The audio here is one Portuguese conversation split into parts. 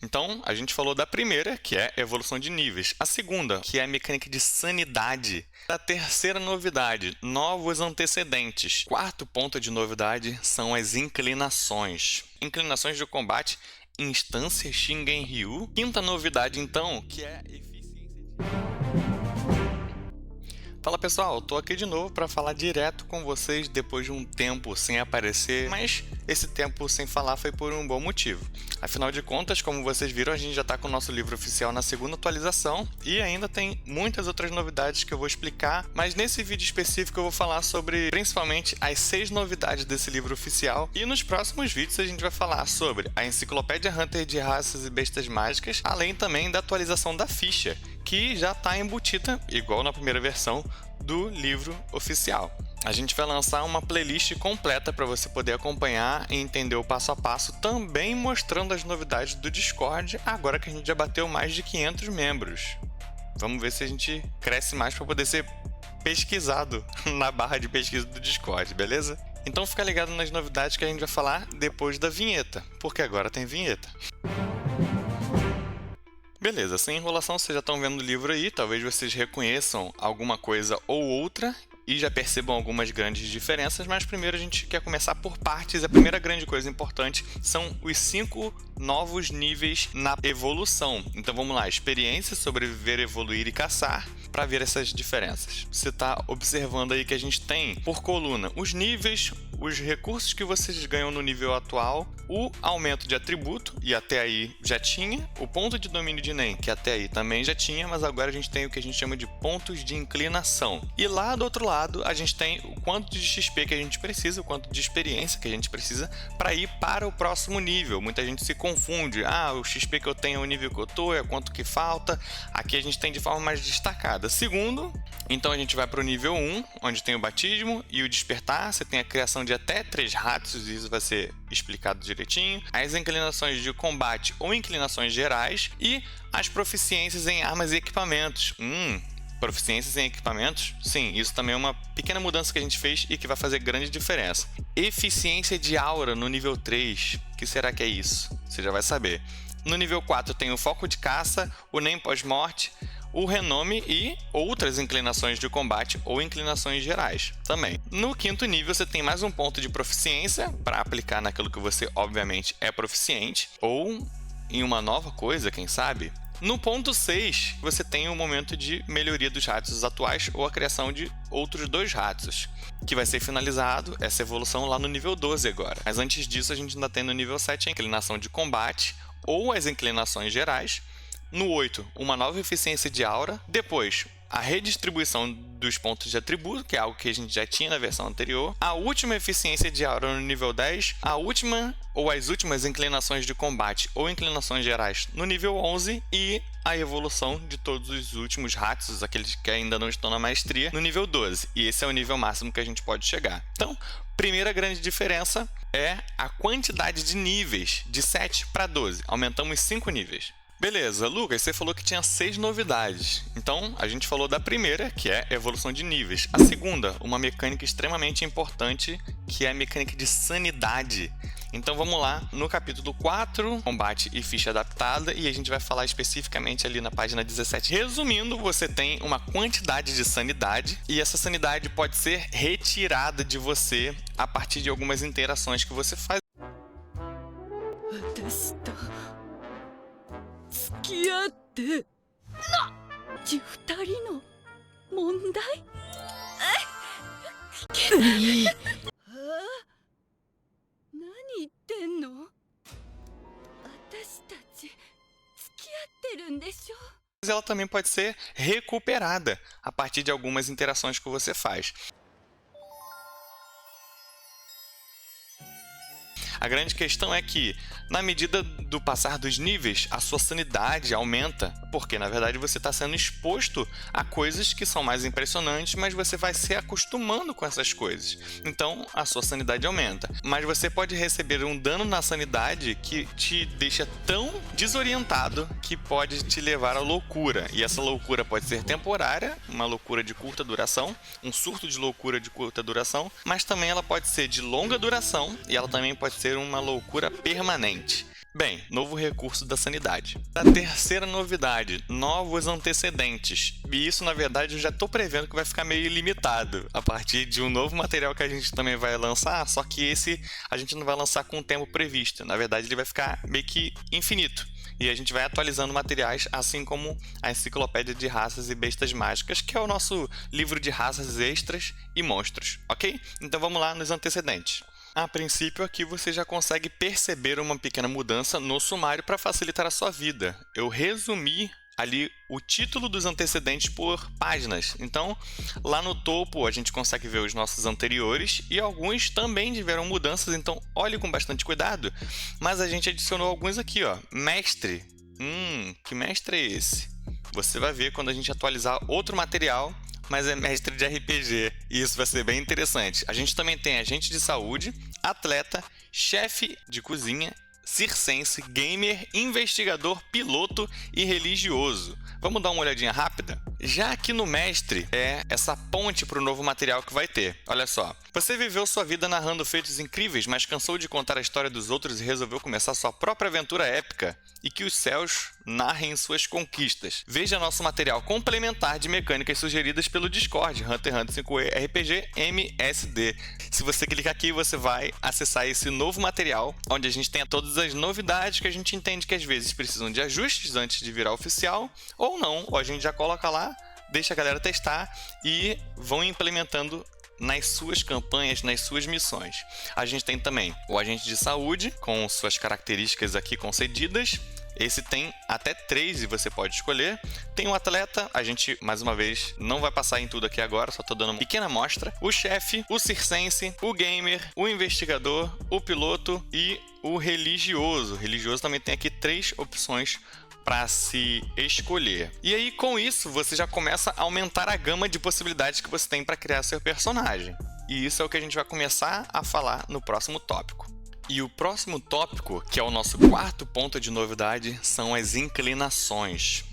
Então, a gente falou da primeira, que é evolução de níveis. A segunda, que é a mecânica de sanidade. A terceira novidade, novos antecedentes. Quarto ponto de novidade são as inclinações. Inclinações de combate, instância Shingen-Ryu. Quinta novidade, então, que é Fala pessoal, tô aqui de novo para falar direto com vocês depois de um tempo sem aparecer, mas esse tempo sem falar foi por um bom motivo. Afinal de contas, como vocês viram, a gente já está com o nosso livro oficial na segunda atualização e ainda tem muitas outras novidades que eu vou explicar, mas nesse vídeo específico eu vou falar sobre principalmente as 6 novidades desse livro oficial e nos próximos vídeos a gente vai falar sobre a Enciclopédia Hunter de Raças e Bestas Mágicas, além também da atualização da ficha, que já está embutida, igual na primeira versão, do livro oficial. A gente vai lançar uma playlist completa para você poder acompanhar e entender o passo a passo, também mostrando as novidades do Discord, agora que a gente já bateu mais de 500 membros. Vamos ver se a gente cresce mais para poder ser pesquisado na barra de pesquisa do Discord, beleza? Então fica ligado nas novidades que a gente vai falar depois da vinheta, porque agora tem vinheta. Beleza, sem enrolação, vocês já estão vendo o livro aí, talvez vocês reconheçam alguma coisa ou outra e já percebam algumas grandes diferenças, mas primeiro a gente quer começar por partes. A primeira grande coisa importante são os 5 novos níveis na evolução. Então vamos lá, experiência, sobreviver, evoluir e caçar, para ver essas diferenças. Você está observando aí que a gente tem por coluna os níveis, os recursos que vocês ganham no nível atual, o aumento de atributo, e até aí já tinha, o ponto de domínio de NEM, que até aí também já tinha, mas agora a gente tem o que a gente chama de pontos de inclinação. E lá do outro lado, a gente tem o quanto de XP que a gente precisa, o quanto de experiência que a gente precisa para ir para o próximo nível. Muita gente se confunde, o XP que eu tenho é o nível que eu tô, é quanto que falta. Aqui a gente tem de forma mais destacada. Segundo, então a gente vai para o nível 1, onde tem o batismo e o despertar. Você tem a criação de até 3 ratos, e isso vai ser explicado direitinho. As inclinações de combate ou inclinações gerais e as proficiências em armas e equipamentos. Proficiências em equipamentos? Sim, isso também é uma pequena mudança que a gente fez e que vai fazer grande diferença. Eficiência de aura no nível 3. O que será que é isso? Você já vai saber. No nível 4 tem o foco de caça, o NEM pós-morte, o renome e outras inclinações de combate ou inclinações gerais também. No 5º nível você tem mais um ponto de proficiência para aplicar naquilo que você obviamente é proficiente ou em uma nova coisa, quem sabe. No ponto 6 você tem um momento de melhoria dos ratos atuais ou a criação de outros 2 ratos, que vai ser finalizado essa evolução lá no nível 12 agora. Mas antes disso a gente ainda tem no nível 7 a inclinação de combate ou as inclinações gerais. No 8, uma nova eficiência de aura. Depois, a redistribuição dos pontos de atributo, que é algo que a gente já tinha na versão anterior. A última eficiência de aura no nível 10. A última ou as últimas inclinações de combate ou inclinações gerais no nível 11. E a evolução de todos os últimos ratos, aqueles que ainda não estão na maestria, no nível 12. E esse é o nível máximo que a gente pode chegar. Então, primeira grande diferença é a quantidade de níveis, de 7 para 12. Aumentamos 5 níveis. Beleza, Lucas, você falou que tinha 6 novidades. Então, a gente falou da primeira, que é evolução de níveis. A segunda, uma mecânica extremamente importante, que é a mecânica de sanidade. Então, vamos lá, no capítulo 4, combate e ficha adaptada, e a gente vai falar especificamente ali na página 17. Resumindo, você tem uma quantidade de sanidade, e essa sanidade pode ser retirada de você a partir de algumas interações que você faz. 付き合って二人の問題何言ってんの私たち付き合ってるんでしょ Ela também pode ser recuperada a partir de algumas interações que você faz. A grande questão é que, na medida do passar dos níveis, a sua sanidade aumenta, porque na verdade você está sendo exposto a coisas que são mais impressionantes, mas você vai se acostumando com essas coisas. Então, a sua sanidade aumenta. Mas você pode receber um dano na sanidade que te deixa tão desorientado que pode te levar à loucura. E essa loucura pode ser temporária, uma loucura de curta duração, um surto de loucura de curta duração, mas também ela pode ser de longa duração e ela também pode ser uma loucura permanente. Bem, novo recurso da sanidade. A terceira novidade, novos antecedentes. E isso, na verdade, eu já estou prevendo que vai ficar meio limitado a partir de um novo material que a gente também vai lançar, só que esse a gente não vai lançar com o tempo previsto. Na verdade, ele vai ficar meio que infinito. E a gente vai atualizando materiais, assim como a Enciclopédia de Raças e Bestas Mágicas, que é o nosso livro de raças extras e monstros, ok? Então vamos lá nos antecedentes. A princípio, aqui você já consegue perceber uma pequena mudança no sumário para facilitar a sua vida. Eu resumi ali o título dos antecedentes por páginas. Então, lá no topo a gente consegue ver os nossos anteriores e alguns também tiveram mudanças, então olhe com bastante cuidado. Mas a gente adicionou alguns aqui, ó. Mestre. Que mestre é esse? Você vai ver quando a gente atualizar outro material, mas é mestre de RPG, e isso vai ser bem interessante. A gente também tem agente de saúde, atleta, chefe de cozinha, circense, gamer, investigador, piloto e religioso. Vamos dar uma olhadinha rápida? Já aqui no mestre é essa ponte para o novo material que vai ter. Olha só, você viveu sua vida narrando feitos incríveis, mas cansou de contar a história dos outros e resolveu começar sua própria aventura épica e que os céus narrem suas conquistas. Veja nosso material complementar de mecânicas sugeridas pelo Discord Hunter x Hunter 5e RPG MSD. Se você clicar aqui, você vai acessar esse novo material, onde a gente tem todas as novidades que a gente entende que às vezes precisam de ajustes antes de virar oficial, ou não, ou a gente já coloca lá, deixa a galera testar e vão implementando nas suas campanhas, nas suas missões. A gente tem também o agente de saúde, com suas características aqui concedidas. Esse tem até 3 e você pode escolher. Tem o atleta, a gente, mais uma vez, não vai passar em tudo aqui agora, só estou dando uma pequena amostra. O chefe, o circense, o gamer, o investigador, o piloto e o religioso. O religioso também tem aqui 3 opções para se escolher. E aí, com isso, você já começa a aumentar a gama de possibilidades que você tem para criar seu personagem. E isso é o que a gente vai começar a falar no próximo tópico. E o próximo tópico, que é o nosso quarto ponto de novidade, são as inclinações.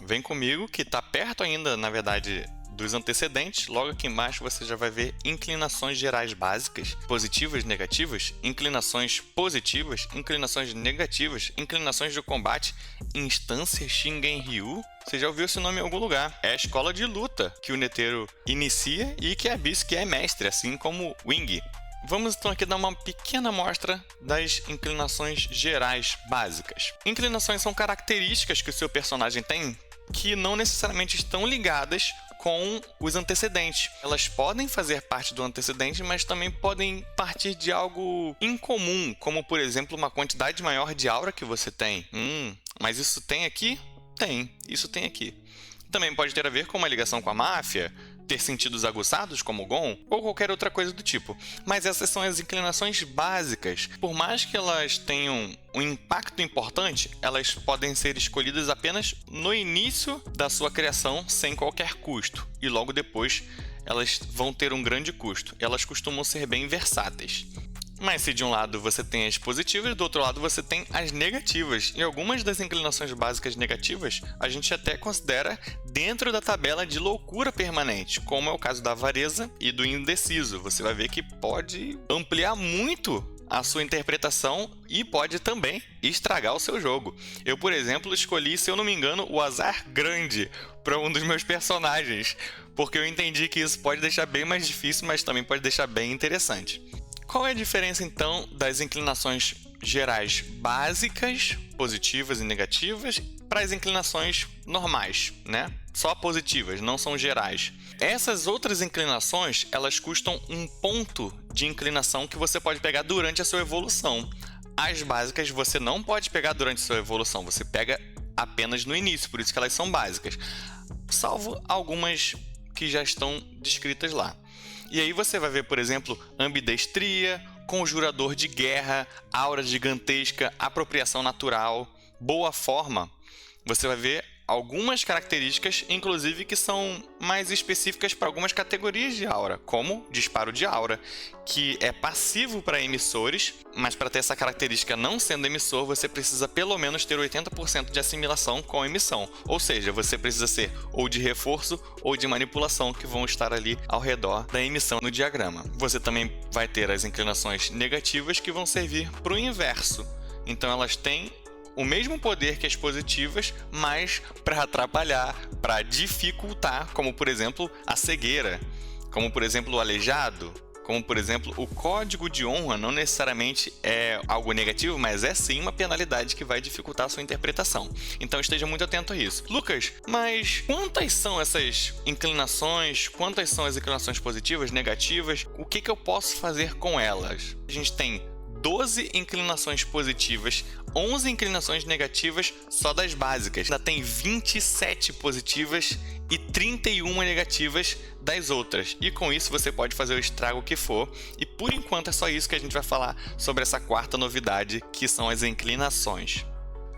Vem comigo, que está perto ainda, na verdade, dos antecedentes. Logo aqui embaixo você já vai ver inclinações gerais básicas, positivas, negativas, inclinações positivas, inclinações negativas, inclinações de combate, instância Shingen-Ryu. Você já ouviu esse nome em algum lugar? É a escola de luta que o Netero inicia e que a Bisque é mestre, assim como Wing. Vamos então aqui dar uma pequena amostra das inclinações gerais básicas. Inclinações são características que o seu personagem tem que não necessariamente estão ligadas com os antecedentes. Elas podem fazer parte do antecedente, mas também podem partir de algo incomum, como por exemplo uma quantidade maior de aura que você tem. Mas isso tem aqui? Tem, isso tem aqui. Também pode ter a ver com uma ligação com a máfia, ter sentidos aguçados, como o Gon, ou qualquer outra coisa do tipo. Mas essas são as inclinações básicas. Por mais que elas tenham um impacto importante, elas podem ser escolhidas apenas no início da sua criação, sem qualquer custo. E logo depois, elas vão ter um grande custo. Elas costumam ser bem versáteis. Mas se de um lado você tem as positivas, do outro lado você tem as negativas. E algumas das inclinações básicas negativas a gente até considera dentro da tabela de loucura permanente, como é o caso da avareza e do indeciso. Você vai ver que pode ampliar muito a sua interpretação e pode também estragar o seu jogo. Eu, por exemplo, escolhi, se eu não me engano, o azar grande para um dos meus personagens, porque eu entendi que isso pode deixar bem mais difícil, mas também pode deixar bem interessante. Qual é a diferença, então, das inclinações gerais básicas, positivas e negativas, para as inclinações normais, né? Só positivas, não são gerais. Essas outras inclinações, elas custam um ponto de inclinação que você pode pegar durante a sua evolução. As básicas você não pode pegar durante a sua evolução, você pega apenas no início, por isso que elas são básicas. Salvo algumas que já estão descritas lá. E aí você vai ver, por exemplo, ambidestria, conjurador de guerra, aura gigantesca, apropriação natural, boa forma. Você vai ver algumas características, inclusive, que são mais específicas para algumas categorias de aura, como disparo de aura, que é passivo para emissores, mas para ter essa característica não sendo emissor, você precisa pelo menos ter 80% de assimilação com a emissão. Ou seja, você precisa ser ou de reforço ou de manipulação, que vão estar ali ao redor da emissão no diagrama. Você também vai ter as inclinações negativas, que vão servir para o inverso. Então elas têm o mesmo poder que as positivas, mas para atrapalhar, para dificultar, como por exemplo a cegueira, como por exemplo o aleijado, como por exemplo o código de honra não necessariamente é algo negativo, mas é sim uma penalidade que vai dificultar a sua interpretação. Então esteja muito atento a isso. Lucas, mas quantas são essas inclinações? Quantas são as inclinações positivas, negativas? O que eu posso fazer com elas? A gente tem 12 inclinações positivas, 11 inclinações negativas só das básicas. Ainda tem 27 positivas e 31 negativas das outras. E com isso você pode fazer o estrago que for. E por enquanto é só isso que a gente vai falar sobre essa quarta novidade, que são as inclinações.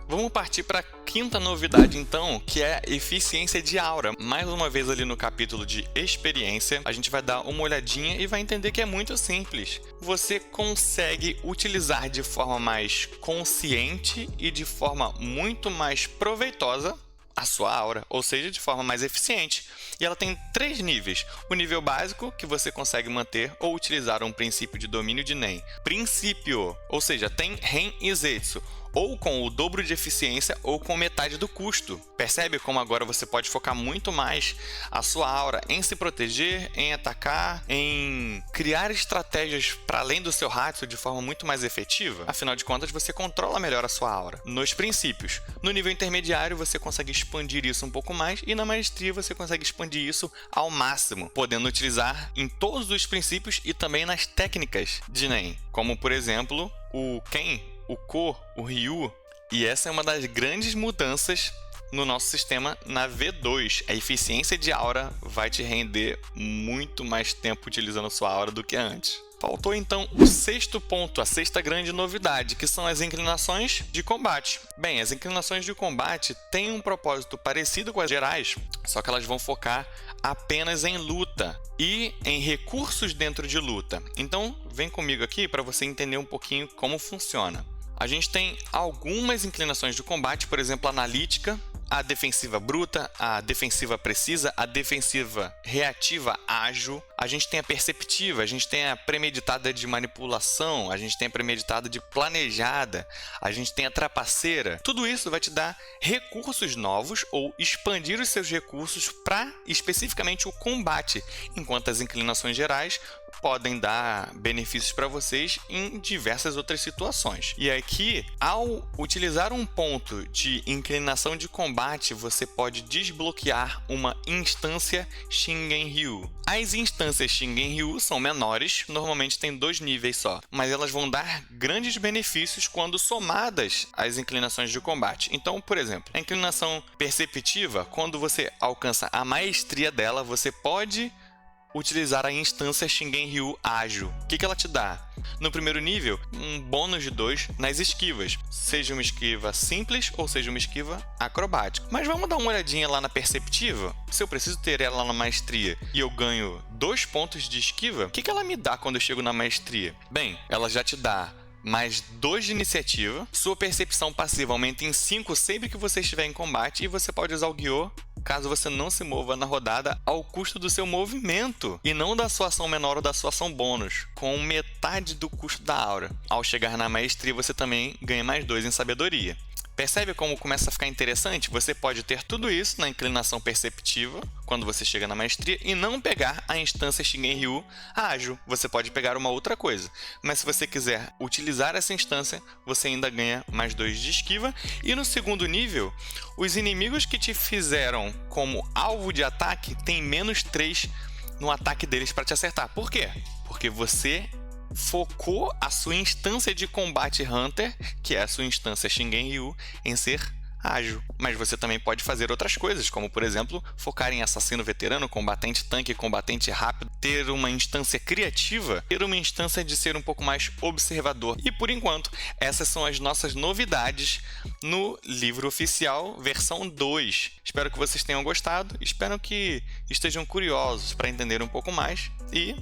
Vamos partir para a quinta novidade, então, que é eficiência de aura. Mais uma vez ali no capítulo de experiência, a gente vai dar uma olhadinha e vai entender que é muito simples. Você consegue utilizar de forma mais consciente e de forma muito mais proveitosa a sua aura, ou seja, de forma mais eficiente. E ela tem 3 níveis. O nível básico, que você consegue manter ou utilizar um princípio de domínio de Nen. Princípio, ou seja, tem Ren e Zetsu, ou com o dobro de eficiência ou com metade do custo. Percebe como agora você pode focar muito mais a sua aura em se proteger, em atacar, em criar estratégias para além do seu Hatsu de forma muito mais efetiva? Afinal de contas, você controla melhor a sua aura. Nos princípios. No nível intermediário, você consegue expandir isso um pouco mais e na maestria você consegue expandir isso ao máximo, podendo utilizar em todos os princípios e também nas técnicas de Nen, como por exemplo, o Ken, o Ko, o Ryu, e essa é uma das grandes mudanças no nosso sistema na V2. A eficiência de aura vai te render muito mais tempo utilizando sua aura do que antes. Faltou então o 6º ponto, a 6ª grande novidade, que são as inclinações de combate. Bem, as inclinações de combate têm um propósito parecido com as gerais, só que elas vão focar apenas em luta e em recursos dentro de luta. Então, vem comigo aqui para você entender um pouquinho como funciona. A gente tem algumas inclinações de combate, por exemplo, a analítica, a defensiva bruta, a defensiva precisa, a defensiva reativa ágil. A gente tem a perceptiva, a gente tem a premeditada de manipulação, a gente tem a premeditada de planejada, a gente tem a trapaceira. Tudo isso vai te dar recursos novos ou expandir os seus recursos para especificamente o combate, enquanto as inclinações gerais podem dar benefícios para vocês em diversas outras situações. E aqui, ao utilizar um ponto de inclinação de combate, você pode desbloquear uma instância Shingen-Ryu. As instâncias Shingen-Ryu são menores, normalmente tem 2 níveis só, mas elas vão dar grandes benefícios quando somadas às inclinações de combate. Então, por exemplo, a inclinação perceptiva, quando você alcança a maestria dela, você pode utilizar a instância Shingen-Ryu ágil. O que ela te dá? No primeiro nível, um bônus de 2 nas esquivas, seja uma esquiva simples ou seja uma esquiva acrobática. Mas vamos dar uma olhadinha lá na perceptiva? Se eu preciso ter ela na maestria e eu ganho 2 pontos de esquiva, o que ela me dá quando eu chego na maestria? Bem, ela já te dá mais 2 de iniciativa, sua percepção passiva aumenta em 5 sempre que você estiver em combate e você pode usar o Gyo caso você não se mova na rodada ao custo do seu movimento e não da sua ação menor ou da sua ação bônus, com metade do custo da aura. Ao chegar na maestria, você também ganha mais 2 em sabedoria. Percebe como começa a ficar interessante? Você pode ter tudo isso na inclinação perceptiva, quando você chega na maestria, e não pegar a instância Shingen-Ryu ágil. Você pode pegar uma outra coisa. Mas se você quiser utilizar essa instância, você ainda ganha mais 2 de esquiva. E no segundo nível, os inimigos que te fizeram como alvo de ataque têm menos 3 no ataque deles para te acertar. Por quê? Porque você focou a sua instância de combate Hunter, que é a sua instância Shingen-Ryu, em ser ágil. Mas você também pode fazer outras coisas, como por exemplo, focar em assassino veterano, combatente tanque, combatente rápido, ter uma instância criativa, ter uma instância de ser um pouco mais observador. E por enquanto, essas são as nossas novidades no livro oficial, versão 2. Espero que vocês tenham gostado, espero que estejam curiosos para entender um pouco mais e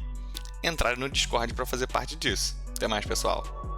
entrar no Discord para fazer parte disso. Até mais, pessoal!